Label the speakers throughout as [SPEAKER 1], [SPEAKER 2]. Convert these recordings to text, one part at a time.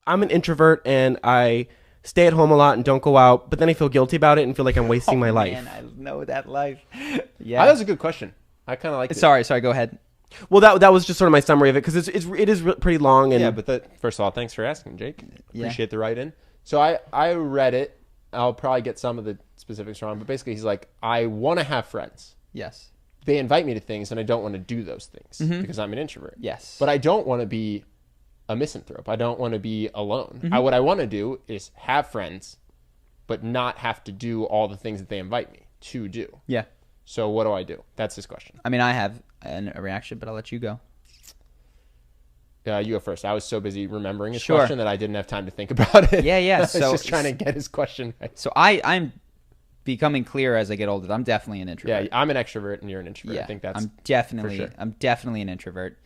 [SPEAKER 1] I'm an introvert and I stay at home a lot and don't go out, but then I feel guilty about it and feel like I'm wasting my life.
[SPEAKER 2] Man, I know that life.
[SPEAKER 3] That was a good question. I kind of like it.
[SPEAKER 2] Sorry, go ahead.
[SPEAKER 1] Well, that was just sort of my summary of it because it is pretty long. And
[SPEAKER 3] Yeah, but first of all, thanks for asking, Jake.
[SPEAKER 2] Yeah.
[SPEAKER 3] Appreciate the write-in. So I read it. I'll probably get some of the specifics wrong, but basically he's like, I want to have friends.
[SPEAKER 2] Yes.
[SPEAKER 3] They invite me to things, and I don't want to do those things because I'm an introvert.
[SPEAKER 2] Yes.
[SPEAKER 3] But I don't want to be a misanthrope. I don't want to be alone. What I want to do is have friends, but not have to do all the things that they invite me to do.
[SPEAKER 2] Yeah.
[SPEAKER 3] So what do I do? That's his question.
[SPEAKER 2] I mean, I have a reaction, but I'll let you go.
[SPEAKER 3] You go first. I was so busy remembering his
[SPEAKER 2] Sure.
[SPEAKER 3] question that I didn't have time to think about it.
[SPEAKER 2] Yeah.
[SPEAKER 3] I was
[SPEAKER 2] So
[SPEAKER 3] just trying to get his question right.
[SPEAKER 2] So I'm becoming clear as I get older. I'm definitely an introvert.
[SPEAKER 3] Yeah, I'm an extrovert and you're an introvert.
[SPEAKER 2] Yeah,
[SPEAKER 3] I think that's
[SPEAKER 2] I'm definitely
[SPEAKER 3] for sure.
[SPEAKER 2] I'm definitely an introvert.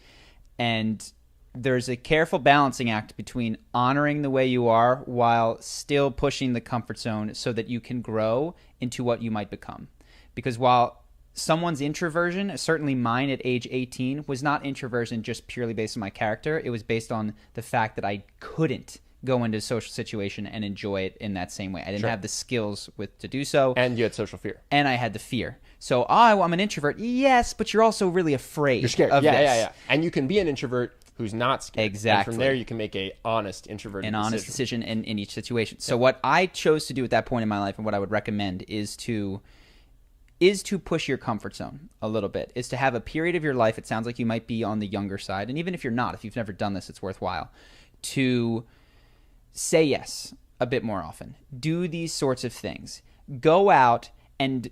[SPEAKER 2] And there's a careful balancing act between honoring the way you are while still pushing the comfort zone so that you can grow into what you might become. Because while someone's introversion, certainly mine at age 18, was not introversion just purely based on my character. It was based on the fact that I couldn't go into a social situation and enjoy it in that same way. I didn't have the skills to do so.
[SPEAKER 3] And you had social fear.
[SPEAKER 2] And I had the fear. So I'm an introvert. Yes, but you're also really afraid.
[SPEAKER 3] You're scared.
[SPEAKER 2] Of this.
[SPEAKER 3] Yeah. And you can be an introvert who's not scared.
[SPEAKER 2] Exactly.
[SPEAKER 3] And from there, you can make a honest introvert
[SPEAKER 2] Honest decision in each situation. So what I chose to do at that point in my life and what I would recommend is to push your comfort zone a little bit, is to have a period of your life. It sounds like you might be on the younger side. And even if you're not, if you've never done this, it's worthwhile to say yes a bit more often. Do these sorts of things. Go out and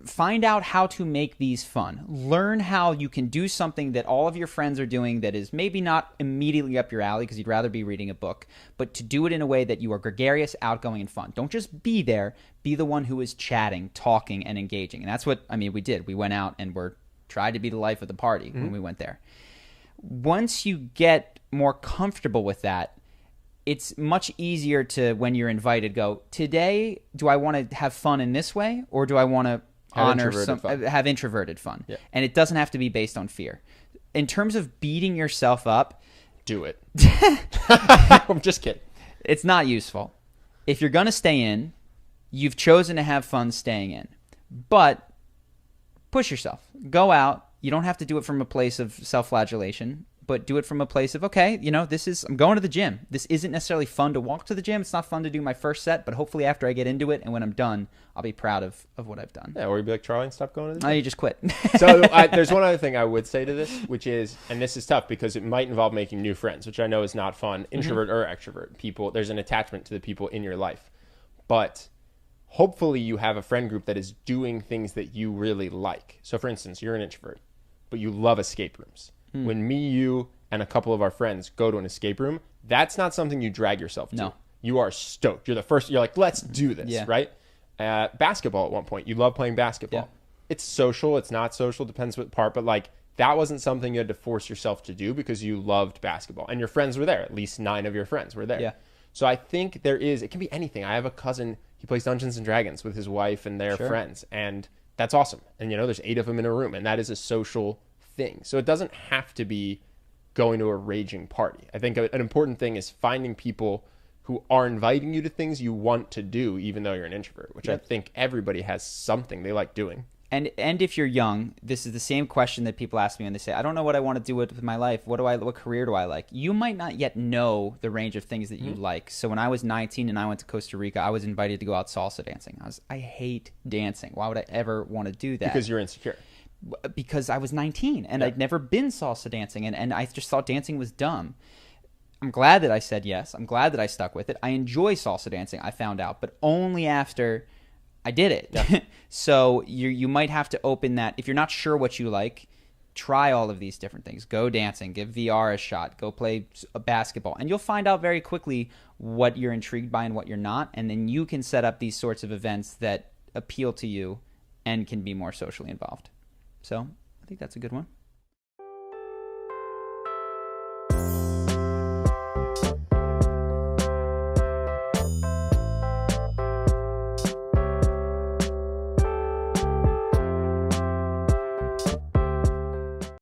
[SPEAKER 2] find out how to make these fun. Learn how you can do something that all of your friends are doing that is maybe not immediately up your alley because you'd rather be reading a book, but to do it in a way that you are gregarious, outgoing, and fun. Don't just be there. Be the one who is chatting, talking, and engaging. And that's what, we did. We went out and tried to be the life of the party when we went there. Once you get more comfortable with that, it's much easier to, when you're invited, go, today, do I want to have fun in this way, or do I want to have introverted fun?
[SPEAKER 3] Yeah.
[SPEAKER 2] And it doesn't have to be based on fear. In terms of beating yourself up,
[SPEAKER 3] do it. I'm just kidding.
[SPEAKER 2] It's not useful. If you're going to stay in, you've chosen to have fun staying in. But push yourself. Go out. You don't have to do it from a place of self-flagellation, but do it from a place of, okay, I'm going to the gym. This isn't necessarily fun to walk to the gym. It's not fun to do my first set, but hopefully after I get into it and when I'm done, I'll be proud of what I've done.
[SPEAKER 3] Yeah, or you'd be like, Charlie, and stop going to the gym.
[SPEAKER 2] Oh, you just quit.
[SPEAKER 3] So there's one other thing I would say to this, which is, and this is tough because it might involve making new friends, which I know is not fun, introvert or extrovert. People, there's an attachment to the people in your life. But hopefully you have a friend group that is doing things that you really like. So for instance, you're an introvert, but you love escape rooms. When me, you, and a couple of our friends go to an escape room, that's not something you drag yourself to.
[SPEAKER 2] No.
[SPEAKER 3] You are stoked. You're like, let's do this, right? Basketball at one point. You love playing basketball.
[SPEAKER 2] Yeah.
[SPEAKER 3] It's social. It's not social. Depends what part. But like, that wasn't something you had to force yourself to do because you loved basketball. And your friends were there. At least 9 of your friends were there.
[SPEAKER 2] Yeah.
[SPEAKER 3] So I think it can be anything. I have a cousin, he plays Dungeons and Dragons with his wife and their friends. And that's awesome. And there's 8 of them in a room. And that is a social thing. So it doesn't have to be going to a raging party. I think an important thing is finding people who are inviting you to things you want to do, even though you're an introvert, which I think everybody has something they like doing.
[SPEAKER 2] And if you're young, this is the same question that people ask me when they say, I don't know what I want to do with my life. What career do I like? You might not yet know the range of things that you like. So when I was 19 and I went to Costa Rica, I was invited to go out salsa dancing. I hate dancing. Why would I ever want to do that?
[SPEAKER 3] Because you're insecure.
[SPEAKER 2] Because I was 19 and I'd never been salsa dancing and I just thought dancing was dumb. I'm glad that I said yes. I'm glad that I stuck with it. I enjoy salsa dancing, I found out, but only after I did it. Yeah. So you might have to open that. If you're not sure what you like, try all of these different things. Go dancing, give VR a shot, go play basketball, and you'll find out very quickly what you're intrigued by and what you're not, and then you can set up these sorts of events that appeal to you and can be more socially involved. So I think that's a good one.